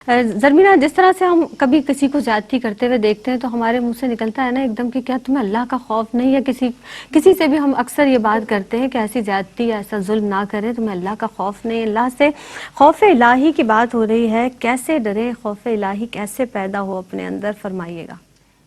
زرمینہ، جس طرح سے ہم کبھی کسی کو زیادتی کرتے ہوئے دیکھتے ہیں تو ہمارے منہ سے نکلتا ہے نا ایک دم کہ کیا تمہیں اللہ کا خوف نہیں ہے؟ کسی سے بھی ہم اکثر یہ بات کرتے ہیں کہ ایسی زیادتی ایسا ظلم نہ کریں، تمہیں اللہ کا خوف نہیں؟ اللہ سے خوف الہی کی بات ہو رہی ہے، کیسے ڈریں؟ خوف الہی کیسے پیدا ہو اپنے اندر؟ فرمائیے گا.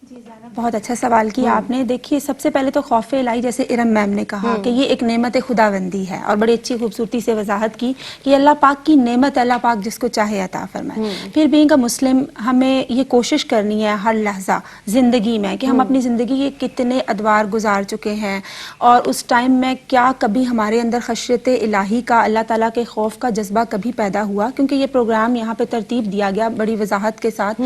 جی زینب، بہت اچھا سوال کیا آپ نے. دیکھیے، سب سے پہلے تو خوف الہی، جیسے ارم میم نے کہا کہ یہ ایک نعمت خداوندی ہے، اور بڑی اچھی خوبصورتی سے وضاحت کی کہ اللہ پاک کی نعمت، اللہ پاک جس کو چاہے عطا فرمائے. پھر بینگ اے مسلم ہمیں یہ کوشش کرنی ہے ہر لحظہ زندگی میں کہ ہم اپنی زندگی کے کتنے ادوار گزار چکے ہیں، اور اس ٹائم میں کیا کبھی ہمارے اندر خشیت الہی کا، اللہ تعالیٰ کے خوف کا جذبہ کبھی پیدا ہوا؟ کیونکہ یہ پروگرام یہاں پہ ترتیب دیا گیا بڑی وضاحت کے ساتھ،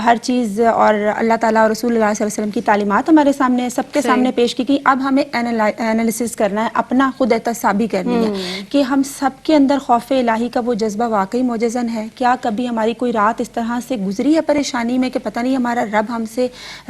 ہر چیز، اور اللہ تعالیٰ اور رسول اللہ صلی اللہ علیہ وسلم کی تعلیمات ہمارے سامنے، سب کے سامنے پیش کی گئی. اب ہمیں انالیسس کرنا ہے، اپنا خود احتسابی کرنی ہے کہ ہم سب کے اندر خوف الہی کا وہ جذبہ واقعی معجزن ہے. کیا کبھی ہماری کوئی رات اس طرح سے گزری ہے پریشانی میں کہ پتہ نہیں ہمارا رب ہم سے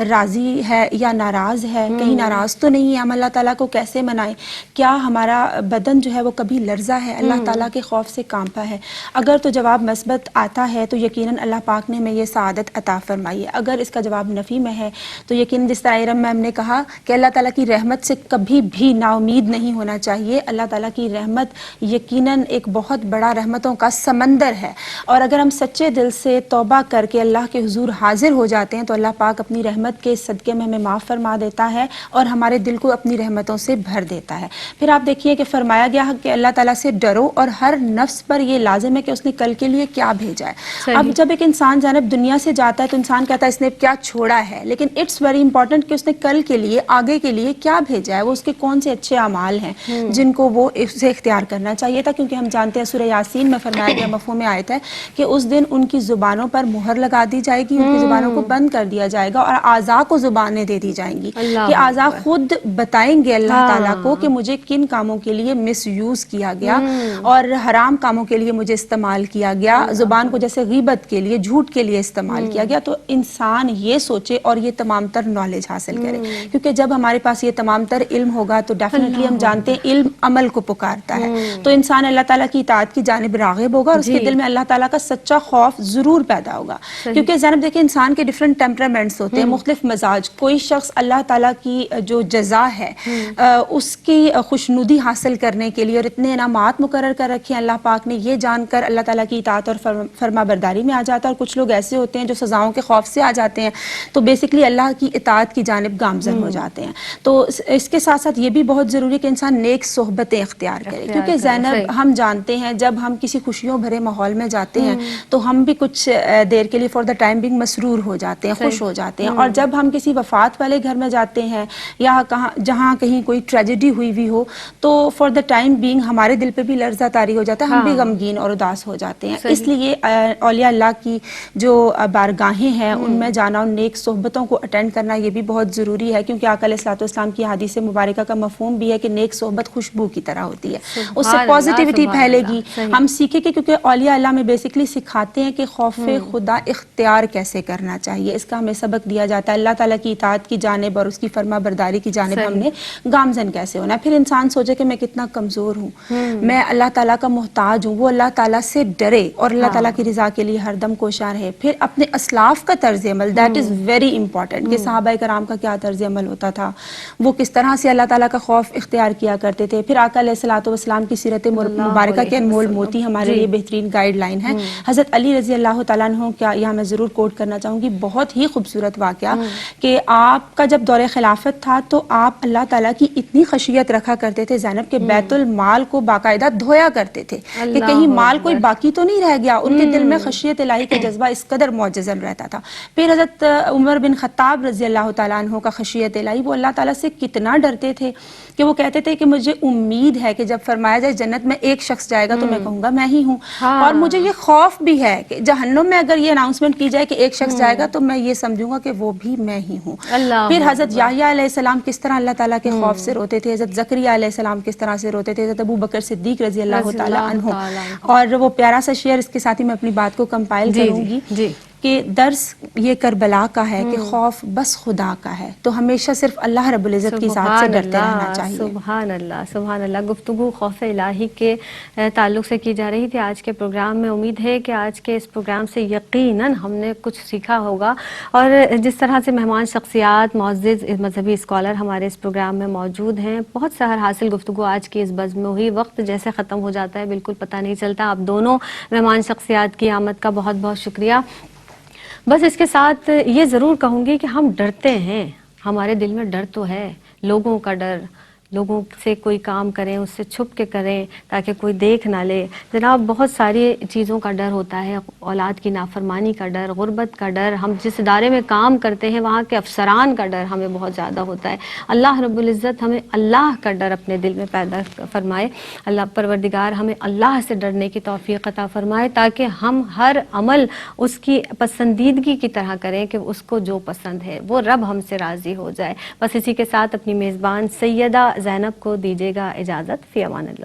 راضی ہے یا ناراض ہے؟ کہیں ناراض تو نہیں ہے؟ ہم اللہ تعالیٰ کو کیسے منائیں؟ کیا ہمارا بدن جو ہے وہ کبھی لرزا ہے؟ اللہ تعالیٰ کے خوف سے کانپا ہے؟ اگر تو جواب مثبت آتا ہے تو یقیناً اللہ پاک نے ہمیں یہ سعادت عطا فرمائی ہے. اگر اس کا جواب نفی میں ہے تو یقیناً جس طرح ارم میم نے کہا کہ اللہ تعالیٰ کی رحمت سے کبھی بھی نا امید نہیں ہونا چاہیے. اللہ تعالیٰ کی رحمت یقیناً ایک بہت بڑا رحمتوں کا سمندر ہے، اور اگر ہم سچے دل سے توبہ کر کے اللہ کے حضور حاضر ہو جاتے ہیں تو اللہ پاک اپنی رحمت کے صدقے میں ہمیں معاف فرما دیتا ہے اور ہمارے دل کو اپنی رحمتوں سے بھر دیتا ہے. پھر آپ دیکھیے کہ فرمایا گیا کہ اللہ تعالیٰ سے ڈرو، اور ہر نفس پر یہ لازم ہے کہ اس نے کل کے لیے کیا بھیجا ہے. اب جب ایک انسان جانب دنیا سے جاتا ہے تو انسان کہتا ہے اس نے کیا چھوڑا ہے، لیکن اٹس ویری امپورٹنٹ کہ اس نے کل کے لیے، آگے کے لیے کیا بھیجا ہے، وہ اس کے کون سے اچھے اعمال ہیں جن کو وہ اسے اختیار کرنا چاہیے تھا. کیونکہ ہم جانتے ہیں سورہ یاسین میں فرمایا گیا، مفہوم میں آیت ہے کہ اس دن ان کی زبانوں پر مہر لگا دی جائے گی، ان کی زبانوں کو بند کر دیا جائے گا، اور اعضاء کو زبانیں دے دی جائیں گی کہ اعضاء خود بتائیں گے اللہ تعالیٰ کو کہ مجھے کن کاموں کے لیے مس یوز کیا گیا اور حرام کاموں کے لیے مجھے استعمال کیا گیا. زبان کو جیسے غیبت کے لیے، جھوٹ کے لیے استعمال کیا گیا. تو انسان یہ سوچے اور یہ تمام تر نالج حاصل کرے، کیونکہ جب ہمارے پاس یہ تمام تر علم ہوگا تو ڈیفینیٹلی ہم جانتے ہیں علم عمل کو پکارتا ہے. تو انسان اللہ تعالیٰ کی اطاعت کی جانب راغب ہوگا، اور اس کے دل میں اللہ تعالیٰ کا سچا خوف ضرور پیدا ہوگا. کیونکہ زینب دیکھیں، انسان کے ڈفرینٹ ٹیمپرامنٹس ہوتے ہیں، مختلف مزاج. کوئی شخص اللہ تعالیٰ کی جو جزا ہے اس کی خوشنودی حاصل کرنے کے لیے، اور اتنے انعامات مقرر کر رکھے ہیں اللہ پاک نے، یہ جان کر اللہ تعالیٰ کی اطاعت اور فرما برداری میں آ جاتا ہے. اور کچھ لوگ ایسے ہوتے ہیں جو سزاؤں کے خوف سے آ جاتے ہیں، تو بیسکلی اللہ کی اطاعت کی جانب گامزن ہو جاتے ہیں. تو اس کے ساتھ ساتھ یہ بھی بہت ضروری ہے کہ انسان نیک صحبتیں اختیار کرے. کیونکہ زینب، ہم جانتے ہیں جب ہم کسی خوشیوں بھرے ماحول میں جاتے ہیں تو ہم بھی کچھ دیر کے لیے فار دا ٹائم بینگ مسرور ہو جاتے ہیں، خوش ہو جاتے ہیں. اور جب ہم کسی وفات والے گھر میں جاتے ہیں یا جہاں کہیں کوئی ٹریجڈی ہوئی بھی ہو، تو فار دا ٹائم بینگ ہمارے دل پہ بھی لرزہ طاری ہو جاتا ہے، ہم بھی غمگین اور اداس ہو جاتے ہیں. اس لیے اولیاء اللہ کی جو بارگاہیں ہیں ان میں جانا، ان نیک صحبتوں کو اٹینڈ کرنا، یہ بھی بہت ضروری ہے. کیونکہ آقا علیہ الصلوۃ والسلام کی حدیث مبارکہ کا مفہوم بھی ہے کہ نیک صحبت خوشبو کی طرح ہوتی ہے، اس سے پازیٹیوٹی پھیلے گی. ہم سیکھیں گے، کیونکہ اولیاء اللہ میں بیسکلی سکھاتے ہیں کہ خوف خدا اختیار کیسے کرنا چاہیے. اس کا ہمیں سبق دیا جاتا ہے. اللہ تعالیٰ کی اطاعت کی جانب اور اس کی فرما برداری کی جانب ہم نے گامزن کیسے ہونا ہے. پھر انسان سوچے کہ میں کتنا کمزور ہوں، میں اللہ تعالیٰ کا محتاج ہوں. وہ اللہ تعالیٰ سے ڈرے اور اللہ تعالیٰ کی رضا کے لیے ہر دم کوشاں رہے. پھر اپنے اسلاف کا طرز عمل، دیٹ از ویری امپورٹنٹ، کہ صحابہ کرام کا کیا طرز عمل ہوتا تھا، وہ کس طرح سے اللہ تعالیٰ کا خوف اختیار کیا کرتے تھے. پھر آقا علیہ الصلوۃ والسلام کی سیرت مبارکہ کے انمول موتی ہمارے لیے بہترین گائیڈ لائن ہے. حضرت علی رضی اللہ تعالیٰ عنہ کا یہاں میں ضرور کوٹ کرنا چاہوں گی، بہت ہی خوبصورت واقعہ کہ آپ کا جب دور خلافت تھا تو آپ اللہ تعالیٰ کی اتنی خشیت رکھا کرتے تھے زینب کے بیت المال کو باقاعدہ دھویا کرتے تھے کہ کہیں مال کوئی باقی تو نہیں رہ گیا. ان کے دل میں خشیت الہی کا جذبہ اس قدر معجزن رہتا تھا. پھر حضرت عمر بن خطاب رضی اللہ تعالیٰ عنہ کا خشیت الہی، وہ اللہ تعالیٰ سے کتنا ڈرتے تھے کہ وہ کہتے تھے کہ مجھے امید ہے کہ جب فرمایا جائے جنت میں ایک شخص جائے گا تو میں کہوں گا میں ہی ہوں. اور مجھے یہ خوف بھی ہے کہ جہنم میں اگر یہ اناؤنسمنٹ کی جائے کہ ایک شخص جائے گا تو میں یہ سمجھوں گا کہ وہ بھی میں ہی ہوں. پھر حضرت یحییٰ علیہ السلام کس طرح اللہ تعالیٰ کے خوف سے روتے تھے، حضرت زکریا علیہ السلام کس طرح سے روتے تھے، حضرت ابو بکر صدیق رضی اللہ تعالیٰ عنہ. اور وہ پیارا سا شعر، اس کے ساتھ ہی میں اپنی بات کو کمپائل کروں گی کہ درس یہ کربلا کا ہے کہ خوف بس خدا کا ہے، تو ہمیشہ صرف اللہ رب العزت کی ذات سے ڈرتے رہنا چاہیے۔ سبحان اللہ، سبحان اللہ۔ گفتگو خوف الہی کے تعلق سے کی جا رہی تھی آج کے پروگرام میں۔ امید ہے کہ آج کے اس پروگرام سے یقیناً ہم نے کچھ سیکھا ہوگا، اور جس طرح سے مہمان شخصیات، معزز مذہبی اسکالر ہمارے اس پروگرام میں موجود ہیں، بہت سحر حاصل گفتگو آج کی اس بزم میں ہوئی۔ وقت جیسے ختم ہو جاتا ہے بالکل پتہ نہیں چلتا۔ آپ دونوں مہمان شخصیات کی آمد کا بہت بہت شکریہ۔ بس اس کے ساتھ یہ ضرور کہوں گی کہ ہم ڈرتے ہیں، ہمارے دل میں ڈر تو ہے، لوگوں کا ڈر، لوگوں سے کوئی کام کریں اس سے چھپ کے کریں تاکہ کوئی دیکھ نہ لے۔ جناب بہت ساری چیزوں کا ڈر ہوتا ہے، اولاد کی نافرمانی کا ڈر، غربت کا ڈر، ہم جس ادارے میں کام کرتے ہیں وہاں کے افسران کا ڈر ہمیں بہت زیادہ ہوتا ہے۔ اللہ رب العزت ہمیں اللہ کا ڈر اپنے دل میں پیدا فرمائے، اللہ پروردگار ہمیں اللہ سے ڈرنے کی توفیق عطا فرمائے تاکہ ہم ہر عمل اس کی پسندیدگی کی طرح کریں کہ اس کو جو پسند ہے وہ رب ہم سے راضی ہو جائے۔ بس اسی کے ساتھ اپنی میزبان سیدہ زینب کو دیجیے گا اجازت، فی امان اللہ۔